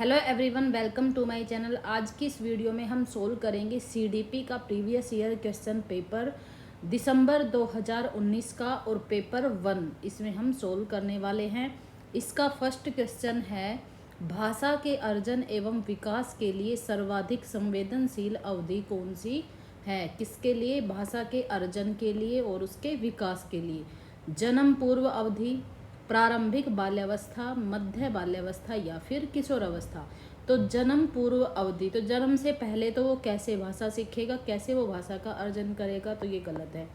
Hello everyone, welcome to my channel. आज की इस वीडियो में हम सोल्व करेंगे सीडीपी का प्रीवियस ईयर क्वेश्चन पेपर दिसंबर 2019 का और पेपर 1 इसमें हम सोल्व करने वाले हैं। इसका फर्स्ट क्वेश्चन है, भाषा के अर्जन एवं विकास के लिए सर्वाधिक संवेदनशील अवधि कौन सी है? किसके लिए? भाषा के अर्जन के लिए और उसके विकास के लिए। जन्म पूर्व अवधि, प्रारंभिक बाल्यावस्था, मध्य बाल्यावस्था या फिर किशोर अवस्था। तो जन्म पूर्व अवधि, तो जन्म से पहले तो वो कैसे भाषा सीखेगा, कैसे वो भाषा का अर्जन करेगा, तो ये गलत है।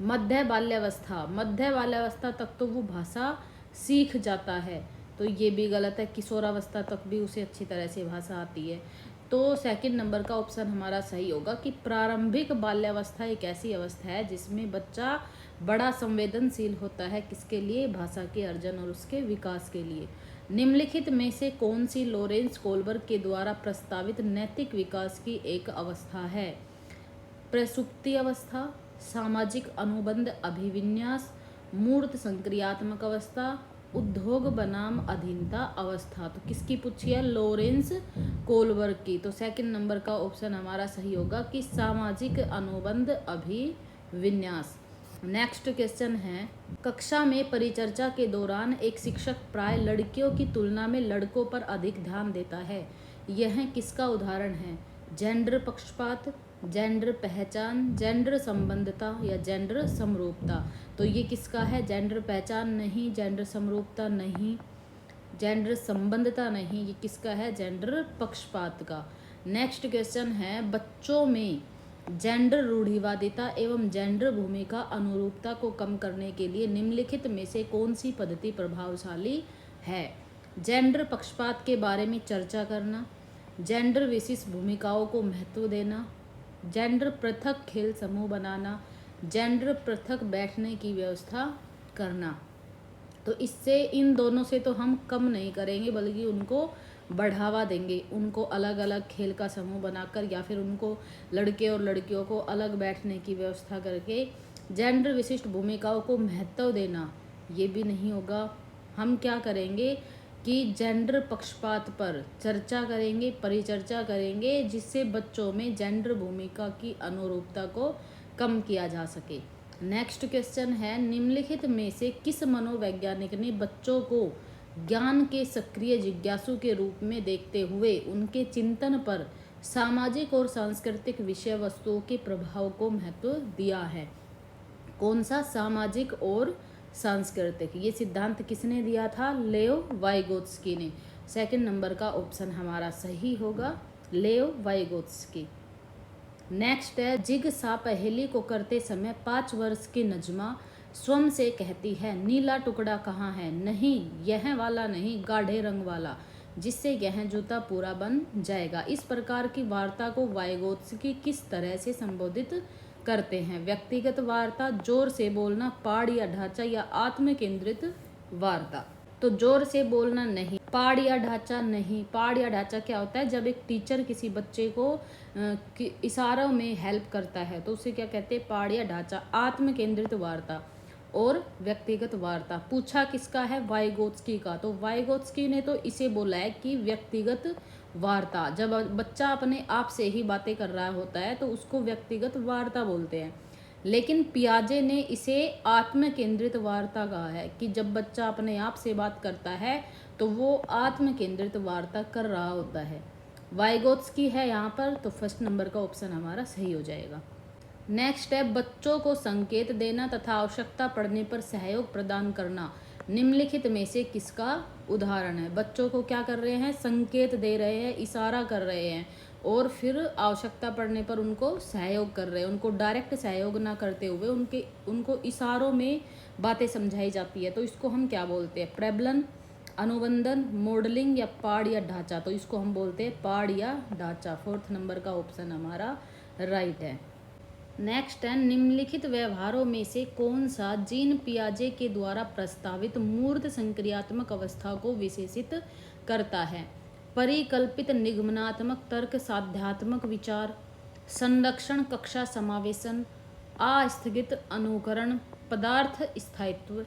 मध्य बाल्यावस्था, मध्य बाल्यावस्था तक तो वो भाषा सीख जाता है, तो ये भी गलत है। किशोरावस्था तक भी उसे अच्छी तरह से भाषा आती है। तो सेकंड नंबर का ऑप्शन हमारा सही होगा कि प्रारंभिक बाल्यावस्था एक ऐसी अवस्था है जिसमें बच्चा बड़ा संवेदनशील होता है। किसके लिए? भाषा के अर्जन और उसके विकास के लिए। निम्नलिखित में से कौन सी लॉरेंस कोलबर्ग के द्वारा प्रस्तावित नैतिक विकास की एक अवस्था है? प्रसुप्ति अवस्था, सामाजिक अनुबंध अभिविन्यास, मूर्त संक्रियात्मक अवस्था, उद्योग बनाम अधीनता अवस्था। तो किसकी पूछी है? लॉरेंस कोलबर्ग की। तो सेकंड नंबर का ऑप्शन हमारा सही होगा कि सामाजिक अनुबंध अभिविन्यास। नेक्स्ट क्वेश्चन है, कक्षा में परिचर्चा के दौरान एक शिक्षक प्राय लड़कियों की तुलना में लड़कों पर अधिक ध्यान देता है। यह किसका उदाहरण है? जेंडर पक्षपात, जेंडर पहचान, जेंडर संबंधता या जेंडर समरूपता। तो ये किसका है? जेंडर पहचान नहीं, जेंडर समरूपता नहीं, जेंडर संबंधता नहीं, ये किसका है? जेंडर पक्षपात का। नेक्स्ट क्वेश्चन है, बच्चों में जेंडर रूढ़िवादिता एवं जेंडर भूमिका अनुरूपता को कम करने के लिए निम्नलिखित में से कौन सी पद्धति प्रभावशाली है? जेंडर पक्षपात के बारे में चर्चा करना, जेंडर विशिष्ट भूमिकाओं को महत्व देना, जेंडर पृथक खेल समूह बनाना, जेंडर पृथक बैठने की व्यवस्था करना। तो इससे इन दोनों से तो हम कम नहीं करेंगे बल्कि उनको बढ़ावा देंगे। उनको अलग अलग खेल का समूह बनाकर या फिर उनको लड़के और लड़कियों को अलग बैठने की व्यवस्था करके जेंडर विशिष्ट भूमिकाओं को महत्व देना, ये भी नहीं होगा। हम क्या करेंगे कि जेंडर पक्षपात पर चर्चा करेंगे, परिचर्चा करेंगे, जिससे बच्चों में जेंडर भूमिका की अनुरूपता को कम किया जा सके। नेक्स्ट क्वेश्चन है, निम्नलिखित में से किस मनोवैज्ञानिक ने बच्चों को ज्ञान के सक्रिय जिज्ञासु के रूप में देखते हुए उनके चिंतन पर सामाजिक और सांस्कृतिक विषय वस्तुओं के प्रभाव को महत्व दिया है? कौन सा? सामाजिक और सांस्कृतिक। ये सिद्धांत किसने दिया था? लेओ वाइगोत्स्की ने। सेकंड नंबर का ऑप्शन हमारा सही होगा, लेओ वाइगोत्स्की। नेक्स्ट है, जिगसा पहेली को करते समय 5 वर्ष की नजमा स्वयं से कहती है, नीला टुकड़ा कहाँ है? नहीं, यह वाला नहीं, गाढ़े रंग वाला, जिससे यह जूता पूरा बन जाएगा। इस प्रकार की वार्ता को वाइगोत्स्की किस तरह से संबोधित करते हैं? व्यक्तिगत वार्ता, जोर से बोलना, पाठ या ढांचा या आत्म केंद्रित वार्ता। तो जोर से बोलना नहीं, पाठ या ढांचा नहीं। पाठ या ढांचा क्या होता है? जब एक टीचर किसी बच्चे को इशारों में हेल्प करता है तो उसे क्या कहते हैं? पाठ या ढांचा। आत्म केंद्रित वार्ता और व्यक्तिगत वार्ता। पूछा किसका है? वाइगोत्स्की का। तो वाइगोत्स्की ने तो इसे बोला है कि व्यक्तिगत वार्ता, जब बच्चा अपने आप से ही बातें कर रहा होता है तो उसको व्यक्तिगत वार्ता बोलते हैं। लेकिन पियाजे ने इसे आत्म केंद्रित वार्ता कहा है कि जब बच्चा अपने आप से बात करता है तो वो आत्म केंद्रित वार्ता कर रहा होता है। वाइगोत्स्की है यहाँ पर, तो फर्स्ट नंबर का ऑप्शन हमारा सही हो जाएगा। नेक्स्ट है, बच्चों को संकेत देना तथा आवश्यकता पड़ने पर सहयोग प्रदान करना निम्नलिखित में से किसका उदाहरण है? बच्चों को क्या कर रहे हैं? संकेत दे रहे हैं, इशारा कर रहे हैं और फिर आवश्यकता पड़ने पर उनको सहयोग कर रहे हैं। उनको डायरेक्ट सहयोग ना करते हुए उनको इशारों में बातें समझाई जाती है। तो इसको हम क्या बोलते हैं? प्रबलन, अनुबंधन, मॉडलिंग या पाठ या ढांचा। तो इसको हम बोलते हैं पाठ या ढांचा। फोर्थ नंबर का ऑप्शन हमारा राइट है। नेक्स्ट है, निम्नलिखित व्यवहारों में से कौन सा जीन पियाजे के द्वारा प्रस्तावित मूर्त संक्रियात्मक अवस्था को विशेषित करता है? परिकल्पित निगमनात्मक तर्क साध्यात्मक विचार, संरक्षण कक्षा समावेशन, अस्थगित अनुकरण, पदार्थ स्थायित्व,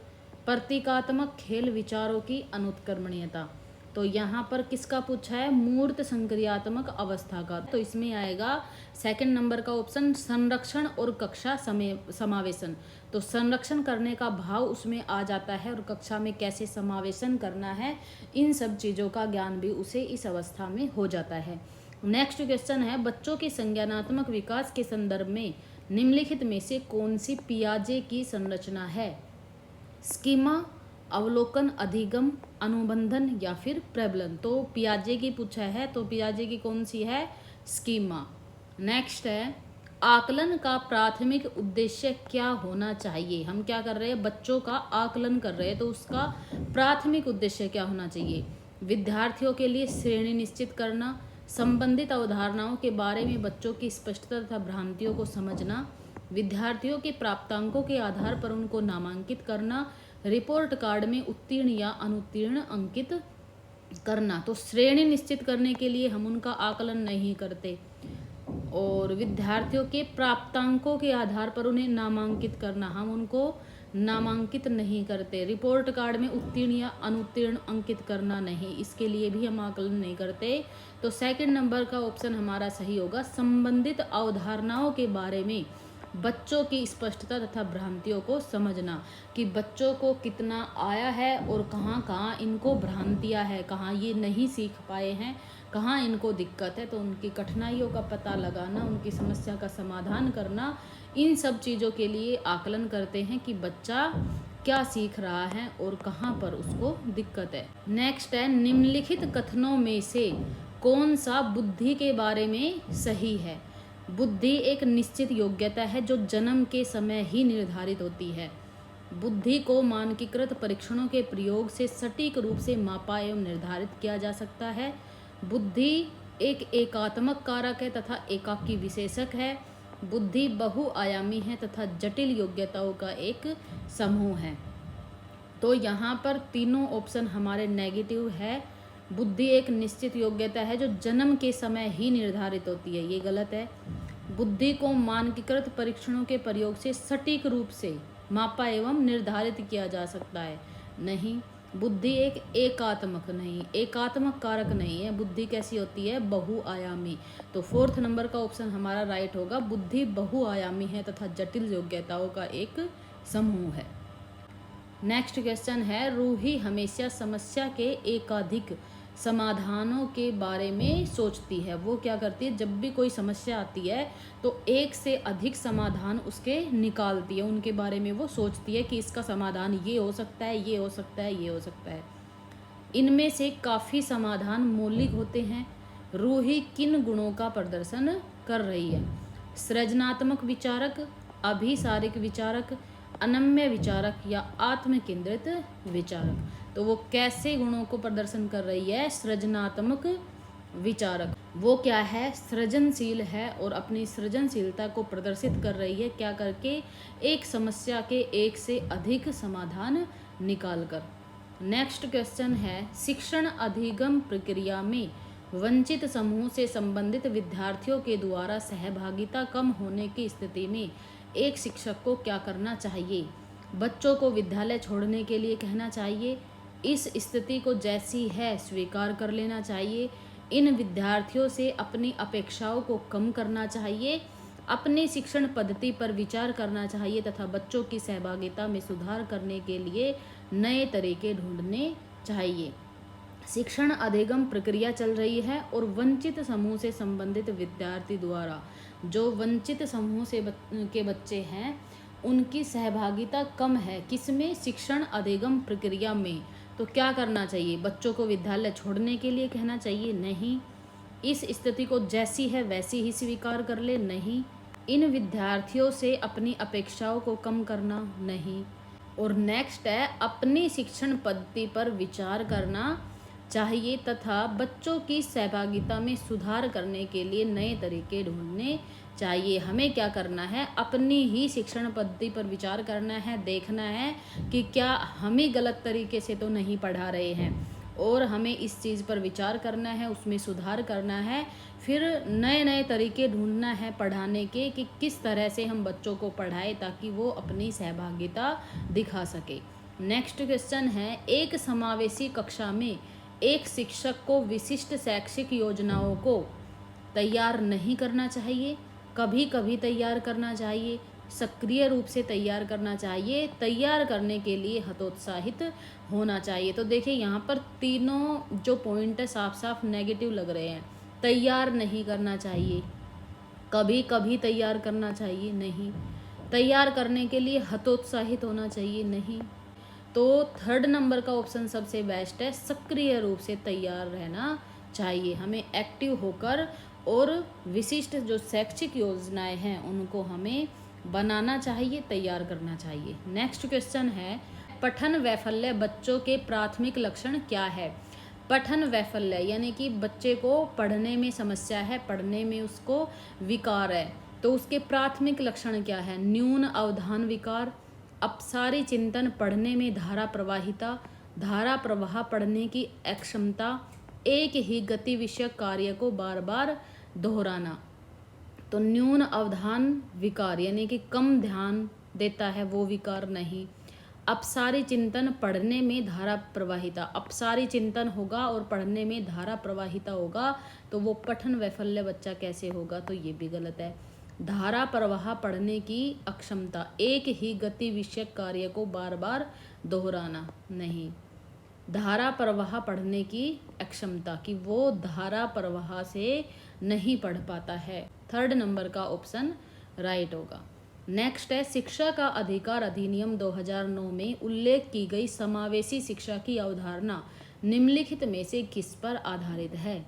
प्रतीकात्मक खेल विचारों की अनुत्क्रमणीयता। तो यहाँ पर किसका पूछा है? मूर्त संक्रियात्मक अवस्था का। तो इसमें आएगा सेकंड नंबर का ऑप्शन, संरक्षण और कक्षा समावेशन। तो संरक्षण करने का भाव उसमें आ जाता है और कक्षा में कैसे समावेशन करना है, इन सब चीज़ों का ज्ञान भी उसे इस अवस्था में हो जाता है। नेक्स्ट क्वेश्चन है, बच्चों के संज्ञानात्मक विकास के संदर्भ में निम्नलिखित में से कौन सी पियाजे की संरचना है? स्कीमा, अवलोकन, अधिगम, अनुबंधन या फिर प्रबलन। तो पियाजे की पूछा है, तो पियाजे की कौन सी है? स्कीमा। नेक्स्ट है, आकलन का प्राथमिक उद्देश्य क्या होना चाहिए? हम क्या कर रहे हैं? बच्चों का आकलन कर रहे हैं, तो उसका प्राथमिक उद्देश्य क्या होना चाहिए? विद्यार्थियों के लिए श्रेणी निश्चित करना, संबंधित अवधारणाओं के बारे में बच्चों की स्पष्टता तथा भ्रांतियों को समझना, विद्यार्थियों के प्राप्तांकों के आधार पर उनको नामांकित करना, रिपोर्ट कार्ड में उत्तीर्ण या अनुत्तीर्ण अंकित करना। तो श्रेणी निश्चित करने के लिए हम उनका आकलन नहीं करते, और विद्यार्थियों के प्राप्तांकों के आधार पर उन्हें नामांकित करना, हम उनको नामांकित नहीं करते। रिपोर्ट कार्ड में उत्तीर्ण या अनुत्तीर्ण अंकित करना नहीं, इसके लिए भी हम आकलन नहीं करते। तो सेकंड नंबर का ऑप्शन हमारा सही होगा, संबंधित अवधारणाओं के बारे में बच्चों की स्पष्टता तथा भ्रांतियों को समझना, कि बच्चों को कितना आया है और कहाँ कहाँ इनको भ्रांतियाँ है, कहाँ ये नहीं सीख पाए हैं, कहाँ इनको दिक्कत है। तो उनकी कठिनाइयों का पता लगाना, उनकी समस्या का समाधान करना, इन सब चीज़ों के लिए आकलन करते हैं कि बच्चा क्या सीख रहा है और कहाँ पर उसको दिक्कत है। नेक्स्ट है, निम्नलिखित कथनों में से कौन सा बुद्धि के बारे में सही है? बुद्धि एक निश्चित योग्यता है जो जन्म के समय ही निर्धारित होती है। बुद्धि को मानकीकृत परीक्षणों के प्रयोग से सटीक रूप से मापा एवं निर्धारित किया जा सकता है। बुद्धि एक एकात्मक कारक है तथा एकाकी विशेषक है। बुद्धि बहुआयामी है तथा जटिल योग्यताओं का एक समूह है। तो यहाँ पर तीनों ऑप्शन हमारे नेगेटिव है। बुद्धि एक निश्चित योग्यता है जो जन्म के समय ही निर्धारित होती है, ये गलत है। बुद्धि को मानकीकृत परीक्षणों के प्रयोग से सटीक रूप से मापा एवं निर्धारित किया जा सकता है, नहीं। बुद्धि एक एकात्मक कारक नहीं है। बुद्धि कैसी होती है? बहुआयामी। तो फोर्थ नंबर का ऑप्शन हमारा राइट होगा, बुद्धि बहुआयामी है तथा जटिल योग्यताओं का एक समूह है। नेक्स्ट क्वेश्चन है, रूही हमेशा समस्या के एकाधिक समाधानों के बारे में सोचती है। वो क्या करती है? जब भी कोई समस्या आती है तो एक से अधिक समाधान उसके निकालती है, उनके बारे में वो सोचती है कि इसका समाधान ये हो सकता है, ये हो सकता है, ये हो सकता है। इनमें से काफ़ी समाधान मौलिक होते हैं। रूही किन गुणों का प्रदर्शन कर रही है? सृजनात्मक विचारक, अभिसारिक विचारक, अनम्य विचारक या आत्म केंद्रित विचारक। तो वो कैसे गुणों को प्रदर्शन कर रही है? सृजनात्मक विचारक। वो क्या है? सृजनशील है और अपनी सृजनशीलता को प्रदर्शित कर रही है, क्या करके? एक समस्या के एक से अधिक समाधान निकालकर। नेक्स्ट क्वेश्चन है, शिक्षण अधिगम प्रक्रिया में वंचित समूह से संबंधित विद्यार्थियों के द्वारा सहभागिता कम होने की स्थिति में एक शिक्षक को क्या करना चाहिए? बच्चों को विद्यालय छोड़ने के लिए कहना चाहिए, इस स्थिति को जैसी है स्वीकार कर लेना चाहिए, इन विद्यार्थियों से अपनी अपेक्षाओं को कम करना चाहिए, अपनी शिक्षण पद्धति पर विचार करना चाहिए तथा बच्चों की सहभागिता में सुधार करने के लिए नए तरीके ढूंढने चाहिए। शिक्षण अधिगम प्रक्रिया चल रही है और वंचित समूह से संबंधित विद्यार्थी द्वारा, जो वंचित समूह से के बच्चे हैं, उनकी सहभागिता कम है। किसमें? शिक्षण अधिगम प्रक्रिया में। तो क्या करना चाहिए? बच्चों को विद्यालय छोड़ने के लिए कहना चाहिए? नहीं। इस स्थिति को जैसी है वैसी ही स्वीकार कर ले? नहीं। इन विद्यार्थियों से अपनी अपेक्षाओं को कम करना? नहीं। और नेक्स्ट है, अपनी शिक्षण पद्धति पर विचार करना चाहिए तथा बच्चों की सहभागिता में सुधार करने के लिए नए तरीके ढूंढने चाहिए। हमें क्या करना है? अपनी ही शिक्षण पद्धति पर विचार करना है, देखना है कि क्या हम ही गलत तरीके से तो नहीं पढ़ा रहे हैं, और हमें इस चीज़ पर विचार करना है, उसमें सुधार करना है। फिर नए नए तरीके ढूंढना है पढ़ाने के, कि किस तरह से हम बच्चों को पढ़ाएं ताकि वो अपनी सहभागिता दिखा सके। नेक्स्ट क्वेश्चन है, एक समावेशी कक्षा में एक शिक्षक को विशिष्ट शैक्षिक योजनाओं को तैयार नहीं करना चाहिए, कभी कभी तैयार करना चाहिए, सक्रिय रूप से तैयार करना चाहिए, तैयार करने के लिए हतोत्साहित होना चाहिए। तो देखिए यहाँ पर तीनों जो पॉइंट है साफ साफ नेगेटिव लग रहे हैं। तैयार नहीं करना चाहिए, कभी कभी तैयार करना चाहिए, नहीं। तैयार करने के लिए हतोत्साहित होना चाहिए, नहीं। तो थर्ड नंबर का ऑप्शन सबसे बेस्ट है, सक्रिय रूप से तैयार रहना चाहिए। हमें एक्टिव होकर और विशिष्ट जो शैक्षिक योजनाएं हैं उनको हमें बनाना चाहिए, तैयार करना चाहिए। नेक्स्ट क्वेश्चन है, पठन वैफल्य बच्चों के प्राथमिक लक्षण क्या है? पठन वैफल्य यानी कि बच्चे को पढ़ने में समस्या है, पढ़ने में उसको विकार है, तो उसके प्राथमिक लक्षण क्या है? न्यून अवधान विकार, अपसारी चिंतन, पढ़ने में धारा प्रवाहिता, धारा प्रवाह, पढ़ने की अक्षमता, एक ही गति विषयक कार्य को बार बार दोहराना। तो न्यून अवधान विकार यानी कि कम ध्यान देता है वो विकार, नहीं। अपसारी चिंतन, पढ़ने में धारा प्रवाहिता, अपसारी चिंतन होगा और पढ़ने में धारा प्रवाहिता होगा तो वो पठन वैफल्य बच्चा कैसे होगा? तो ये भी गलत है। धारा प्रवाह, पढ़ने की अक्षमता, एक ही गति विषयक कार्य को बार बार दोहराना, नहीं। धारा प्रवाह, पढ़ने की अक्षमता कि वो धारा प्रवाह से नहीं पढ़ पाता है। थर्ड नंबर का ऑप्शन राइट होगा। नेक्स्ट है, शिक्षा का अधिकार अधिनियम 2009 में उल्लेख की गई समावेशी शिक्षा की अवधारणा निम्नलिखित में से किस पर आधारित है?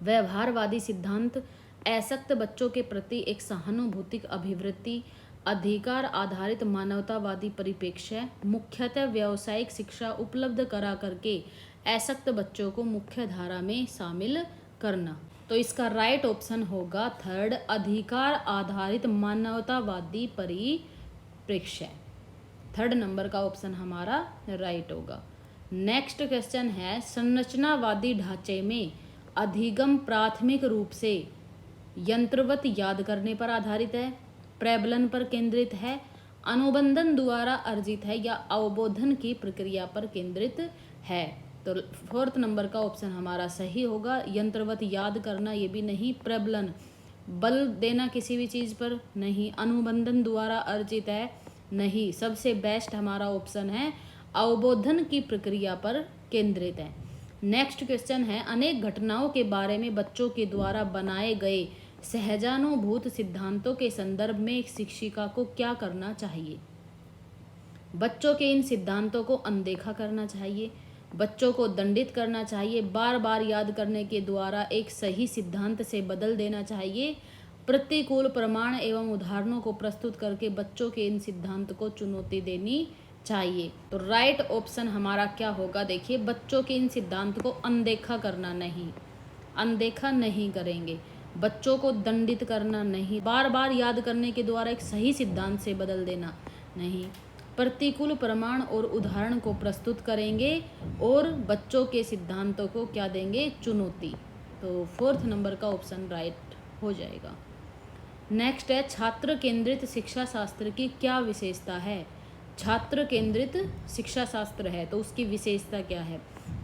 व्यवहारवादी सिद्धांत, असक्त बच्चों के प्रति एक सहानुभूतिक अभिवृत्ति, अधिकार आधारित मानवतावादी परिप्रेक्ष्य, मुख्यतः व्यावसायिक शिक्षा उपलब्ध करा करके असक्त बच्चों को मुख्य धारा में शामिल करना। तो इसका राइट ऑप्शन होगा थर्ड, अधिकार आधारित मानवतावादी परिप्रेक्ष्य। थर्ड नंबर का ऑप्शन हमारा राइट होगा। नेक्स्ट क्वेश्चन है, संरचनावादी ढांचे में अधिगम प्राथमिक रूप से यंत्रवत याद करने पर आधारित है, प्रबलन पर केंद्रित है, अनुबंधन द्वारा अर्जित है या अवबोधन की प्रक्रिया पर केंद्रित है? तो फोर्थ नंबर का ऑप्शन हमारा सही होगा। यंत्रवत याद करना ये भी नहीं, प्रबलन बल देना किसी भी चीज़ पर नहीं, अनुबंधन द्वारा अर्जित है नहीं, सबसे बेस्ट हमारा ऑप्शन है अवबोधन की प्रक्रिया पर केंद्रित है। नेक्स्ट क्वेश्चन है, अनेक घटनाओं के बारे में बच्चों के द्वारा बनाए गए सहजानुभूत सिद्धांतों के संदर्भ में एक शिक्षिका को क्या करना चाहिए? बच्चों के इन सिद्धांतों को अनदेखा करना चाहिए, बच्चों को दंडित करना चाहिए, बार बार याद करने के द्वारा एक सही सिद्धांत से बदल देना चाहिए, प्रतिकूल प्रमाण एवं उदाहरणों को प्रस्तुत करके बच्चों के इन सिद्धांत को चुनौती देनी चाहिए। तो राइट ऑप्शन हमारा क्या होगा? देखिए, बच्चों के इन सिद्धांत को अनदेखा करना नहीं, अनदेखा नहीं करेंगे, बच्चों को दंडित करना नहीं, बार बार याद करने के द्वारा एक सही सिद्धांत से बदल देना नहीं, प्रतिकूल प्रमाण और उदाहरण को प्रस्तुत करेंगे और बच्चों के सिद्धांतों को क्या देंगे? चुनौती। तो फोर्थ नंबर का ऑप्शन राइट हो जाएगा। नेक्स्ट है, छात्र केंद्रित शिक्षा शास्त्र की क्या विशेषता है? छात्र केंद्रित शिक्षा शास्त्र है तो उसकी विशेषता क्या है?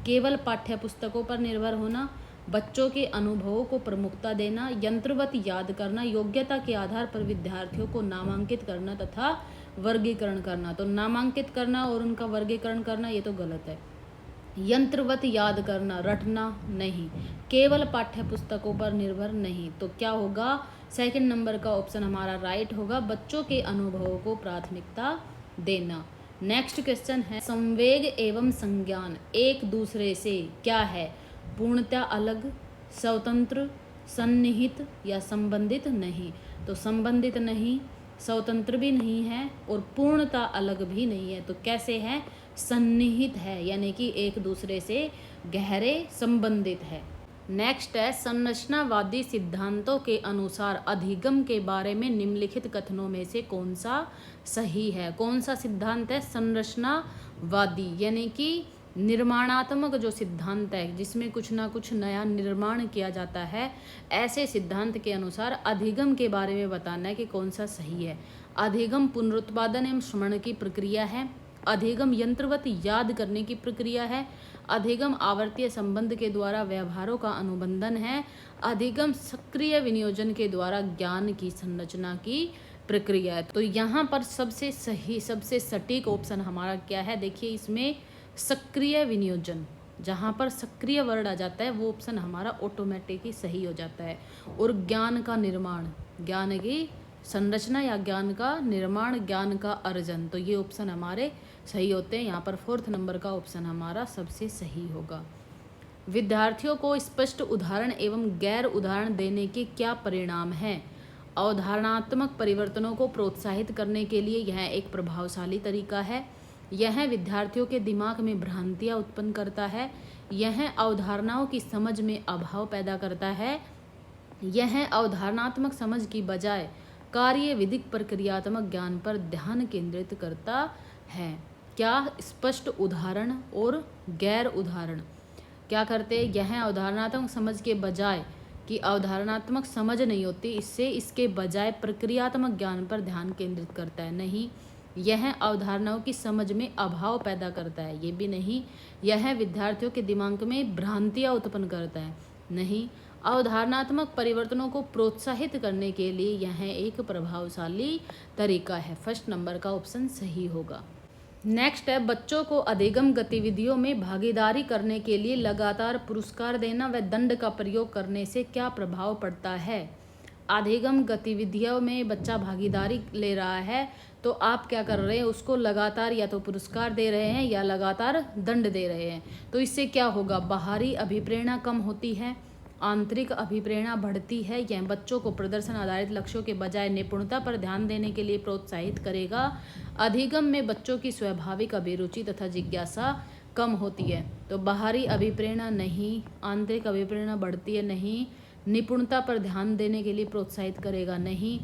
केवल पाठ्य पुस्तकों पर निर्भर होना, बच्चों के अनुभवों को प्रमुखता देना, यंत्रवत याद करना, योग्यता के आधार पर विद्यार्थियों को नामांकित करना तथा वर्गीकरण करना। तो नामांकित करना और उनका वर्गीकरण करना ये तो गलत है। यंत्रवत याद करना, रटना नहीं, केवल पाठ्य पुस्तकों पर निर्भर नहीं। तो क्या होगा? सेकंड नंबर का ऑप्शन हमारा राइट होगा, बच्चों के अनुभवों को प्राथमिकता देना। नेक्स्ट क्वेश्चन है, संवेग एवं संज्ञान एक दूसरे से क्या है? पूर्णतः अलग, स्वतंत्र, सन्निहित या संबंधित नहीं। तो संबंधित नहीं, स्वतंत्र भी नहीं है और पूर्णतः अलग भी नहीं है। तो कैसे है? सन्निहित है, यानी कि एक दूसरे से गहरे संबंधित है। नेक्स्ट है, संरचनावादी सिद्धांतों के अनुसार अधिगम के बारे में निम्नलिखित कथनों में से कौन सा सही है? कौन सा सिद्धांत है? संरचनावादी यानी कि निर्माणात्मक जो सिद्धांत है जिसमें कुछ ना कुछ नया निर्माण किया जाता है, ऐसे सिद्धांत के अनुसार अधिगम के बारे में बताना है कि कौन सा सही है। अधिगम पुनरुत्पादन एवं स्मरण की प्रक्रिया है, अधिगम यंत्रवत याद करने की प्रक्रिया है। अधिगम आवर्तीय संबंध के द्वारा व्यवहारों का अनुबंधन है। अधिगम सक्रिय विनियोजन के द्वारा ज्ञान की संरचना की प्रक्रिया है। तो यहाँ पर सबसे सही, सबसे सटीक ऑप्शन हमारा क्या है? देखिए इसमें सक्रिय विनियोजन, जहाँ पर सक्रिय वर्ड आ जाता है वो ऑप्शन हमारा ऑटोमेटिक ही सही हो जाता है। और ज्ञान का निर्माण, ज्ञान की संरचना या ज्ञान का निर्माण, ज्ञान का अर्जन, तो ये ऑप्शन हमारे सही होते हैं। यहाँ पर 4th नंबर का ऑप्शन हमारा सबसे सही होगा। विद्यार्थियों को स्पष्ट उदाहरण एवं गैर उदाहरण देने के क्या परिणाम हैं? अवधारणात्मक परिवर्तनों को प्रोत्साहित करने के लिए यह एक प्रभावशाली तरीका है। यह विद्यार्थियों के दिमाग में भ्रांतियाँ उत्पन्न करता है। यह अवधारणाओं की समझ में अभाव पैदा करता है। यह अवधारणात्मक समझ की बजाय कार्य विधिक प्रक्रियात्मक ज्ञान पर ध्यान केंद्रित करता है। क्या? स्पष्ट उदाहरण और गैर उदाहरण क्या करते हैं? यह अवधारणात्मक समझ के बजाय, कि अवधारणात्मक समझ नहीं होती, इसके बजाय प्रक्रियात्मक ज्ञान पर ध्यान केंद्रित करता है। नहीं। यह अवधारणाओं की समझ में अभाव पैदा करता है। ये भी नहीं। यह विद्यार्थियों के दिमाग में भ्रांतियाँ उत्पन्न करता है। नहीं। अवधारणात्मक परिवर्तनों को प्रोत्साहित करने के लिए यह एक प्रभावशाली तरीका है। 1st नंबर का ऑप्शन सही होगा। नेक्स्ट है, बच्चों को अधिगम गतिविधियों में भागीदारी करने के लिए लगातार पुरस्कार देना व दंड का प्रयोग करने से क्या प्रभाव पड़ता है? अधिगम गतिविधियों में बच्चा भागीदारी ले रहा है तो आप क्या कर रहे हैं? उसको लगातार या तो पुरस्कार दे रहे हैं या लगातार दंड दे रहे हैं। तो इससे क्या होगा? बाहरी अभिप्रेरणा कम होती है, आंतरिक अभिप्रेरणा बढ़ती है। यह बच्चों को प्रदर्शन आधारित लक्ष्यों के बजाय निपुणता पर ध्यान देने के लिए प्रोत्साहित करेगा। अधिगम में बच्चों की स्वाभाविक अभिरुचि तथा जिज्ञासा कम होती है। तो बाहरी अभिप्रेरणा नहीं, आंतरिक अभिप्रेरणा बढ़ती है नहीं, निपुणता पर ध्यान देने के लिए प्रोत्साहित करेगा नहीं,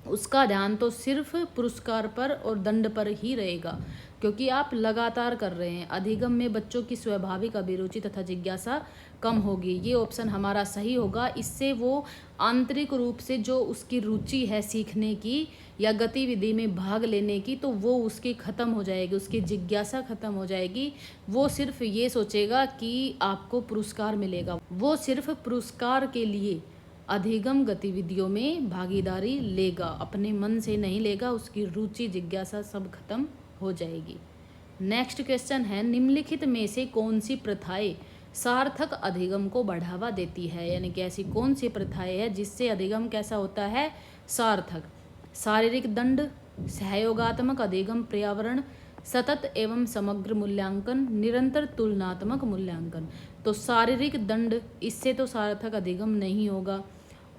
उसका ध्यान तो सिर्फ पुरस्कार पर और दंड पर ही रहेगा, क्योंकि आप लगातार कर रहे हैं। अधिगम में बच्चों की स्वाभाविक अभिरुचि तथा जिज्ञासा कम होगी। ये ऑप्शन हमारा सही होगा। इससे वो आंतरिक रूप से जो उसकी रुचि है सीखने की या गतिविधि में भाग लेने की, तो वो उसकी ख़त्म हो जाएगी, उसकी जिज्ञासा ख़त्म हो जाएगी। वो सिर्फ ये सोचेगा कि आपको पुरस्कार मिलेगा। वो सिर्फ पुरस्कार के लिए अधिगम गतिविधियों में भागीदारी लेगा, अपने मन से नहीं लेगा। उसकी रुचि, जिज्ञासा सब खत्म हो जाएगी। नेक्स्ट क्वेश्चन है, निम्नलिखित में से कौन सी प्रथाएं सार्थक अधिगम को बढ़ावा देती है? यानी कि ऐसी कौन सी प्रथाएं है जिससे अधिगम कैसा होता है? सार्थक। शारीरिक दंड, सहयोगात्मक अधिगम पर्यावरण, सतत एवं समग्र मूल्यांकन, निरंतर तुलनात्मक मूल्यांकन। तो शारीरिक दंड, इससे तो सार्थक अधिगम नहीं होगा।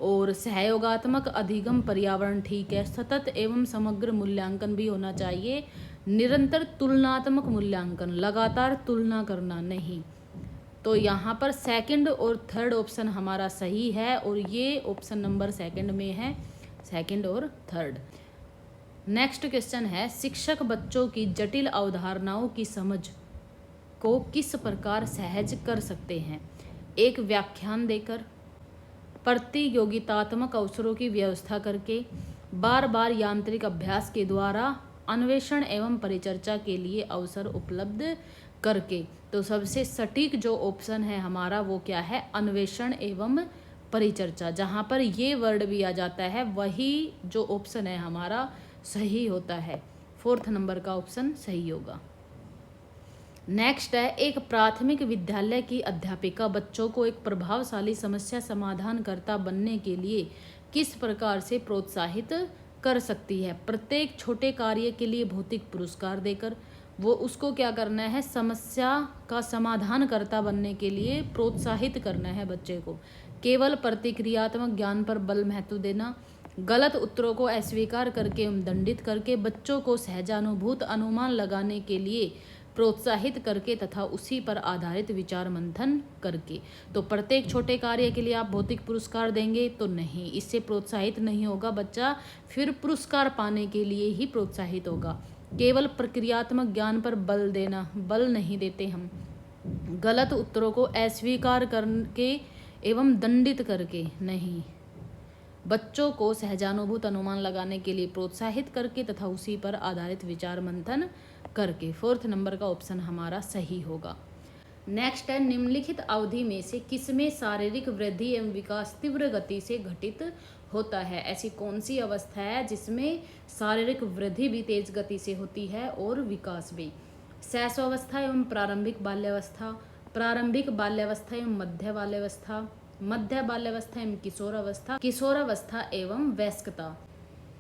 और सहयोगात्मक अधिगम पर्यावरण ठीक है। सतत एवं समग्र मूल्यांकन भी होना चाहिए। निरंतर तुलनात्मक मूल्यांकन, लगातार तुलना करना नहीं। तो यहाँ पर 2nd और 3rd ऑप्शन हमारा सही है और ये ऑप्शन नंबर 2nd में है, 2nd और 3rd। नेक्स्ट क्वेश्चन है, शिक्षक बच्चों की जटिल अवधारणाओं की समझ को किस प्रकार सहज कर सकते हैं? एक व्याख्यान देकर, प्रतियोगितात्मक अवसरों की व्यवस्था करके, बार बार यांत्रिक अभ्यास के द्वारा, अन्वेषण एवं परिचर्चा के लिए अवसर उपलब्ध करके। तो सबसे सटीक जो ऑप्शन है हमारा वो क्या है? अन्वेषण एवं परिचर्चा। जहाँ पर ये वर्ड भी आ जाता है वही जो ऑप्शन है हमारा सही होता है। 4th नंबर का ऑप्शन सही होगा। नेक्स्ट है, एक प्राथमिक विद्यालय की अध्यापिका बच्चों को एक प्रभावशाली समस्या समाधानकर्ता बनने के लिए किस प्रकार से प्रोत्साहित कर सकती है? प्रत्येक छोटे कार्य के लिए भौतिक पुरस्कार देकर। वो उसको क्या करना है? समस्या का समाधानकर्ता बनने के लिए प्रोत्साहित करना है बच्चे को। केवल प्रतिक्रियात्मक ज्ञान पर बल महत्व देना, गलत उत्तरों को अस्वीकार करके एवं दंडित करके, बच्चों को सहजानुभूत अनुमान लगाने के लिए प्रोत्साहित करके तथा उसी पर आधारित विचार मंथन करके। तो प्रत्येक छोटे कार्य के लिए आप भौतिक पुरस्कार देंगे तो नहीं, इससे प्रोत्साहित नहीं होगा बच्चा, फिर पुरस्कार पाने के लिए ही प्रोत्साहित होगा। केवल प्रक्रियात्मक ज्ञान पर बल देना, बल नहीं देते हम। गलत उत्तरों को अस्वीकार करके एवं दंडित करके नहीं, बच्चों को सहजानुभूत अनुमान लगाने के लिए प्रोत्साहित करके तथा उसी पर आधारित विचार मंथन करके। फोर्थ नंबर का ऑप्शन हमारा सही होगा। नेक्स्ट है, निम्नलिखित अवधि में से किसमें शारीरिक वृद्धि एवं विकास तीव्र गति से घटित होता है? ऐसी कौन सी अवस्था है जिसमें शारीरिक वृद्धि भी तेज गति से होती है और विकास भी? शैशवावस्था एवं प्रारंभिक बाल्यावस्था, प्रारंभिक बाल्यावस्था एवं मध्य बाल्यावस्था, मध्य बाल्यावस्था एवं किशोरावस्था, किशोरावस्था एवं वयस्कता।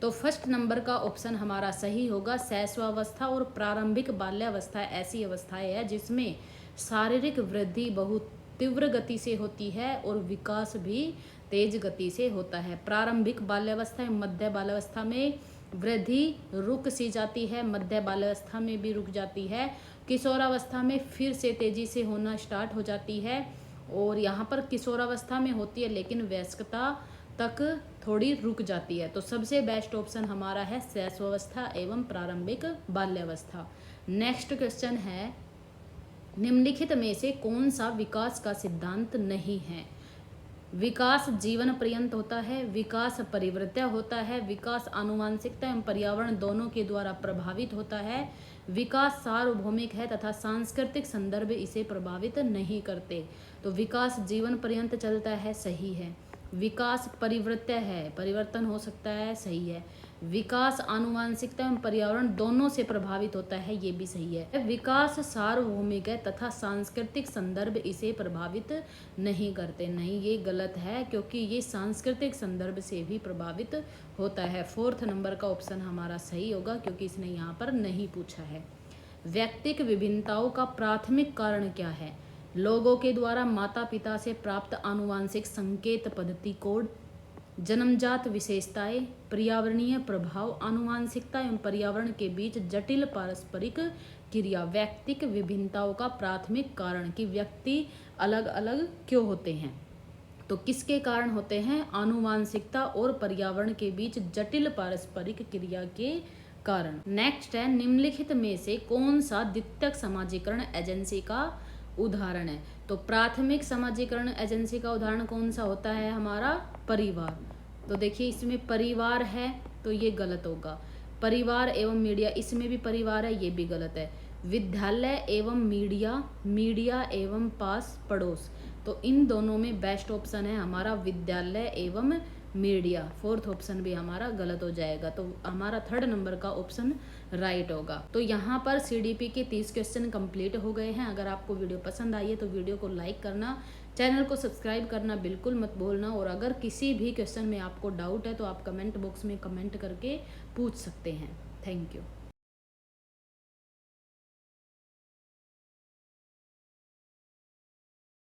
तो फर्स्ट नंबर का ऑप्शन हमारा सही होगा। शैशवावस्था और प्रारंभिक बाल्यावस्था ऐसी अवस्थाएं है जिसमें शारीरिक वृद्धि बहुत तीव्र गति से होती है और विकास भी तेज गति से होता है। प्रारंभिक बाल्यावस्था एवं मध्य बाल्यावस्था में वृद्धि रुक सी जाती है, मध्य बाल्यावस्था में भी रुक जाती है, किशोरावस्था में फिर से तेजी से होना स्टार्ट हो जाती है, और यहाँ पर किशोरावस्था में होती है लेकिन वयस्कता तक थोड़ी रुक जाती है। तो सबसे बेस्ट ऑप्शन हमारा है शैशवावस्था एवं प्रारंभिक बाल्यावस्था। नेक्स्ट क्वेश्चन है, निम्नलिखित में से कौन सा विकास का सिद्धांत नहीं है? विकास जीवन पर्यंत होता है, विकास परिवृत्य होता है, विकास आनुवांशिकता एवं पर्यावरण दोनों के द्वारा प्रभावित होता है, विकास सार्वभौमिक है तथा सांस्कृतिक संदर्भ इसे प्रभावित नहीं करते। तो विकास जीवन पर्यंत चलता है, सही है। विकास परिवृत्य है, परिवर्तन हो सकता है, सही है। विकास आनुवांशिकता एवं पर्यावरण दोनों से प्रभावित होता है, ये भी सही है। विकास सार्वभौमिक है तथा सांस्कृतिक संदर्भ इसे प्रभावित नहीं करते, नहीं, ये गलत है क्योंकि ये सांस्कृतिक संदर्भ से भी प्रभावित होता है। फोर्थ नंबर का ऑप्शन हमारा सही होगा क्योंकि इसने यहाँ पर नहीं पूछा है। व्यक्तिक विभिन्नताओं का प्राथमिक कारण क्या है? लोगों के द्वारा माता पिता से प्राप्त आनुवांशिक संकेत पद्धति कोड, जन्मजात विशेषताएं, पर्यावरणीय प्रभाव, आनुवांशिकता एवं पर्यावरण के बीच जटिल पारस्परिक क्रिया। व्यक्तिक विभिन्नताओं का प्राथमिक कारण कि व्यक्ति अलग अलग क्यों होते हैं, तो किसके कारण होते हैं? आनुवांशिकता और पर्यावरण के बीच जटिल पारस्परिक क्रिया के कारण। नेक्स्ट है, निम्नलिखित में से कौन सा द्वितीयक समाजीकरण एजेंसी का उदाहरण है? तो प्राथमिक समाजीकरण एजेंसी का उदाहरण कौन सा होता है? हमारा परिवार। तो देखिए इसमें परिवार है तो ये गलत होगा। परिवार एवं मीडिया, इसमें भी परिवार है, ये भी गलत है। विद्यालय एवं मीडिया, मीडिया एवं पास पड़ोस, तो इन दोनों में बेस्ट ऑप्शन है हमारा विद्यालय एवं मीडिया। फोर्थ ऑप्शन भी हमारा गलत हो जाएगा, तो हमारा थर्ड नंबर का ऑप्शन राइट होगा। तो यहाँ पर सीडीपी के 30 क्वेश्चन कंप्लीट हो गए हैं। अगर आपको वीडियो पसंद आई है तो वीडियो को लाइक करना, चैनल को सब्सक्राइब करना बिल्कुल मत भूलना, और अगर किसी भी क्वेश्चन में आपको डाउट है तो आप कमेंट बॉक्स में कमेंट करके पूछ सकते हैं। Thank you.